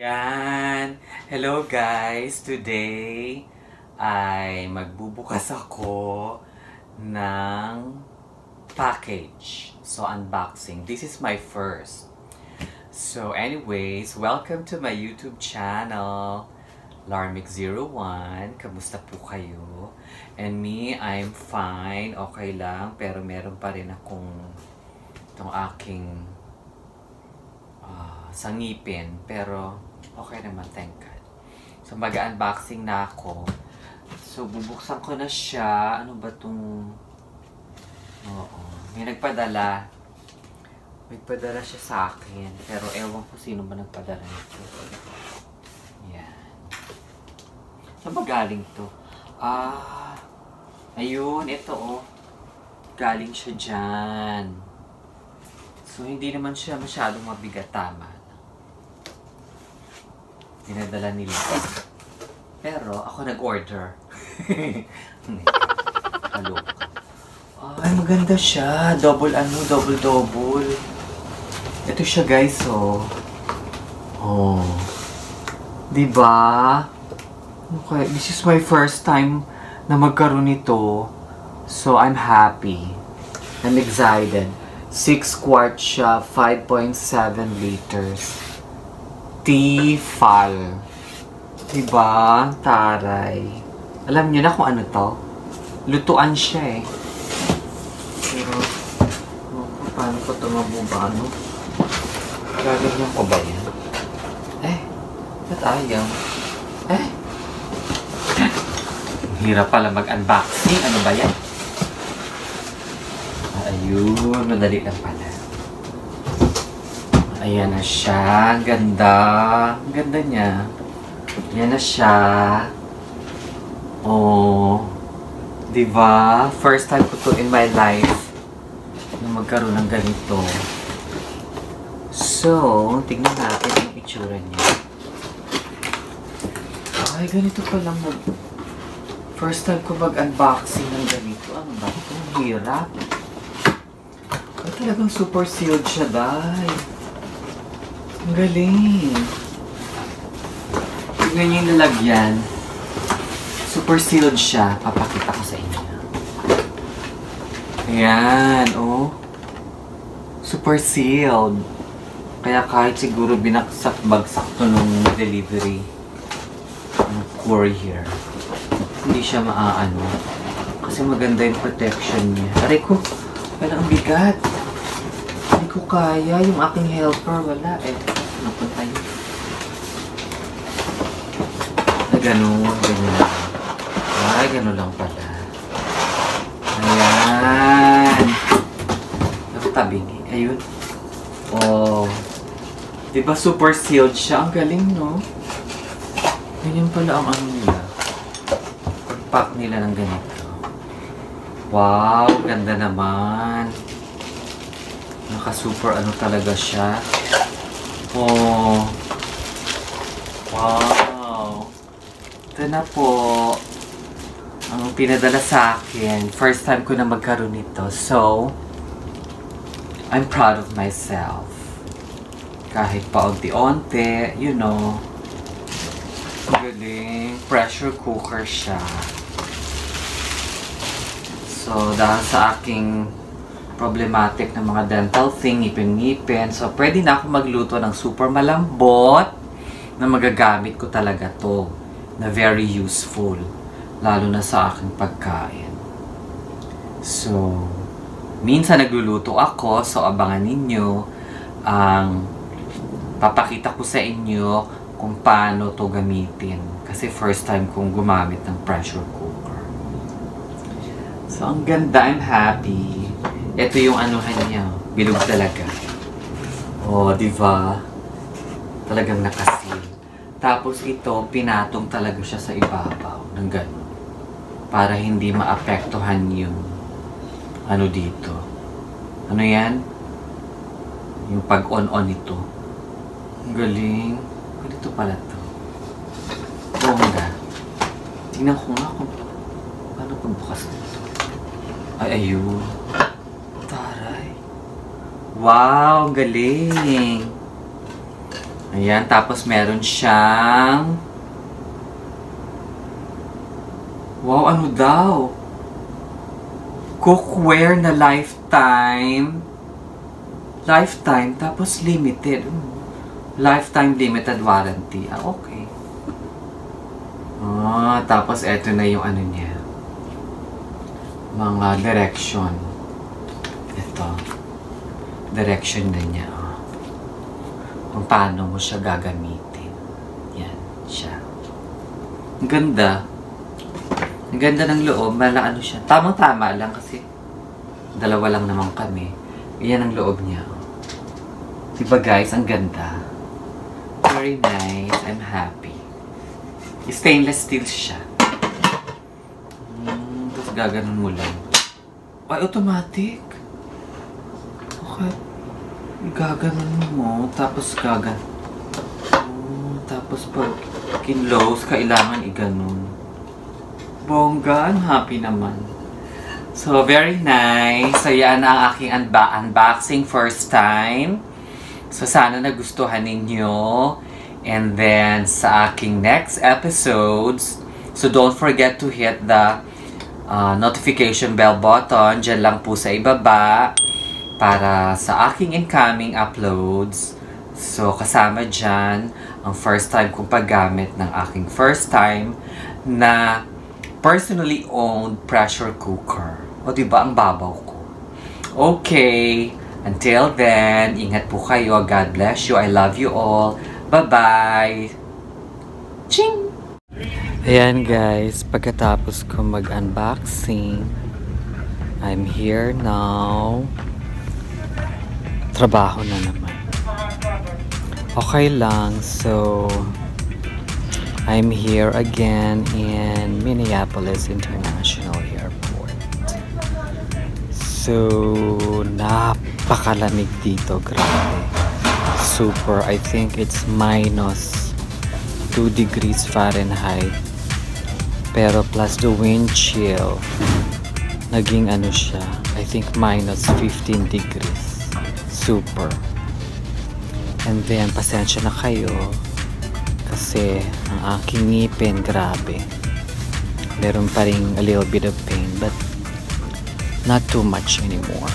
Yan! Hello guys! Today ay magbubukas ako ng package. So, unboxing. This is my first. So, anyways, welcome to my YouTube channel, larmik01. Kamusta po kayo? And me, I'm fine. Okay lang. Pero meron pa rin akong itong aking sangipin. Pero okay naman, thank God. So, mag-unboxing na ako. So, bubuksan ko na siya. Ano ba itong... Oo. May nagpadala. Nagpadala siya sa akin. Pero ewan ko sino ba nagpadala nito. Yan. Saan ba galing to? Ayun. Ito, oh. Galing siya dyan. So, hindi naman siya masyadong mabigat. Tama. Dinadala nila. Pero, ako nag-order. Halo. Ay, maganda siya. Double. Ito siya, guys, oh. Oh. Diba? Okay, this is my first time na magkaroon nito. So, I'm happy. I'm excited. 6 quarts siya, 5.7 liters. Tifal. Diba? Taray. Alam niyo na kung ano to? Lutuan siya eh. Pero, paano ko ito mabubano? Gagawin ko ba yan? Ba't ayaw? Hirap pala mag-unboxing. Ano ba yan? Ayun, madali lang pala. Ayan na siya. Ganda. Ganda niya. Ayan na siya. Oh. Diba? First time ko to in my life na magkaroon ng ganito. So, tignan natin yung itsura niya. Ay, ganito pa lang first time ko mag-unboxing ng ganito. Ano ba ito? Ang hirap. Ay, talagang super sealed siya, dahil. Ang galing. Tignan niyo yung lalagyan. Super sealed siya. Papakita ko sa inyo. Ayan, oh. Super sealed. Kaya kahit siguro binagsak-bagsak to nung delivery ng courier, hindi siya maaano. Kasi maganda yung protection niya. Aray ko, parang ang bigat. Hindi ko kaya. Yung aking helper, wala eh. Napunta yun. Ay, ganun. Ganun lang. Ay, ganun lang pala. Ayan. Nakatabing eh. Ayun. Oh. Diba super sealed siya? Ang galing, no? Ganyan pala ang ano nila. Pag-pack nila ng ganito. Wow, ganda naman. Naka-super ano talaga siya. Oh. Wow. Ito na po. Ang pinadala sa akin. First time ko na magkaroon nito. So, I'm proud of myself. Kahit paunti-unti, you know. Galing. Pressure cooker siya. So, dahil sa aking problematic na mga dental thing, ngipin-ngipin, so pwede na ako magluto ng super malambot na magagamit ko talaga to. Na very useful. Lalo na sa aking pagkain. So, minsan nagluluto ako, so abangan ninyo ang papakita ko sa inyo kung paano to gamitin. Kasi first time kong gumamit ng pressure cooker. So, ang ganda. I'm happy. Ito yung anuhan niya. Bilog talaga. Oh, diba? Talagang nakasil. Tapos ito, pinatong talaga siya sa ibabaw. Ng gano'n. Para hindi maapektuhan yung ano dito. Ano yan? Yung pag-on-on ito. Ang galing. Ganito pala to. Bongga. Tingnan ko nga kung paano pagbukas nito. Ay, ayun. Taray. Wow, galing. Ayan, tapos meron siyang... Wow, ano daw? Cookware na lifetime. Lifetime, tapos limited. Lifetime limited warranty. Ah, okay. Tapos eto na yung ano niya. Mga direction. Ito. Direction na niya. Kung paano mo siya gagamitin. Yan, siya. Ang ganda. Ang ganda ng loob. Ano siya. Tamang-tama lang kasi dalawa lang naman kami. Yan ang loob niya. Diba guys, ang ganda. Very nice. I'm happy. Stainless steel siya. Tapos gaganon mo lang. Ay, automatic. Okay. Gaganon mo. Tapos gaganon. Tapos pag kinlose, kailangan iganon. Bongga. I'm happy naman. So, very nice. So, yan ang aking unboxing first time. So, sana nagustuhan ninyo. And then, sa aking next episodes, so don't forget to hit the notification bell button. Diyan lang po sa ibaba para sa aking incoming uploads. So, kasama dyan ang first time kong paggamit ng aking first time na personally owned pressure cooker. O, diba ang babaw ko? Okay. Until then, ingat po kayo. God bless you. I love you all. Bye-bye! Ching! Ayan guys, pagkatapos ko mag-unboxing, I'm here now. Trabaho na naman. Okay lang, so I'm here again in Minneapolis International Airport. So, napakalamig dito, grabe. Super, I think it's minus 2 degrees Fahrenheit. Pero plus the wind chill, naging ano siya, I think minus 15 degrees. Super. And then, pasensya na kayo kasi ang aking ngipin, grabe. Meron pa ring a little bit of pain, but not too much anymore.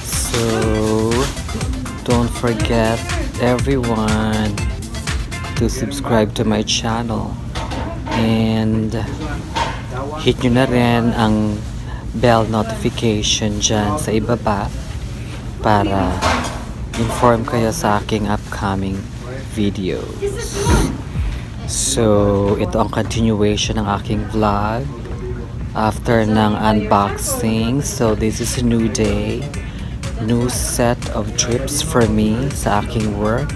So, don't forget everyone to subscribe to my channel and hit nyo na rin ang bell notification dyan sa ibaba para inform kayo sa aking upcoming videos. So, ito ang continuation ng aking vlog after ng unboxing. So, this is a new day. New set of trips for me sa aking work.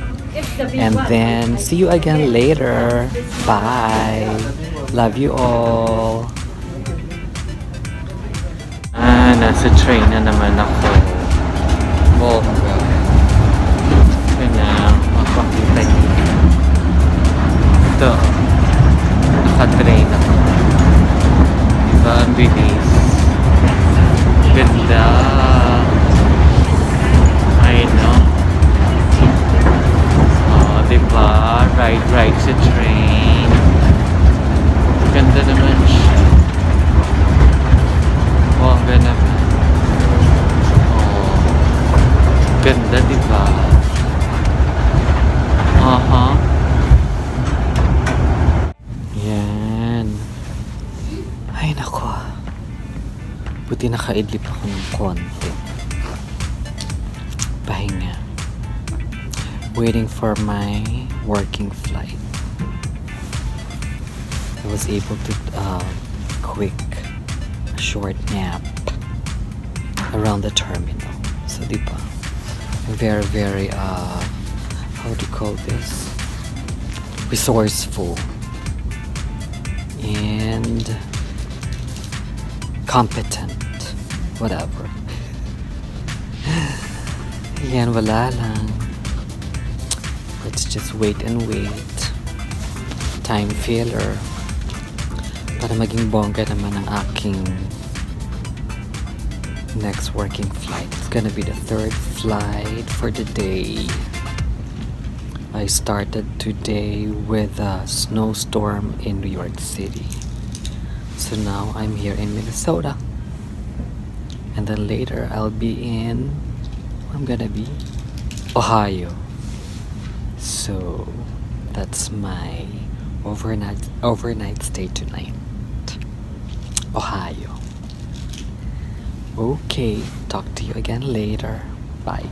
And then, see you again later. Bye! Love you all! Nasa train na naman ako. Bongga. Yun na, mapakita niyo. Ito. Naka-train ako. Diba, ang bilis. Ganda. I know. Oh, diba? Ride sa train. Ganda naman siya. Bongga naman. Oh. Ganda, diba? Yan. Ay, nako. Buti nakaidlip ako ng konti. Pahinga. Waiting for my working flight. I was able to a short nap around the terminal. So, diba? Very, how do you call this? Resourceful. And competent. Whatever. Yan, wala lang. Let's just wait and wait. Time filler. Para maging bongga naman ang aking next working flight. It's gonna be the 3rd flight for the day. I started today with a snowstorm in New York City. So now I'm here in Minnesota. And then later I'll be in, I'm gonna be Ohio. So that's my overnight stay tonight. Ohio. Okay, talk to you again later. Bye.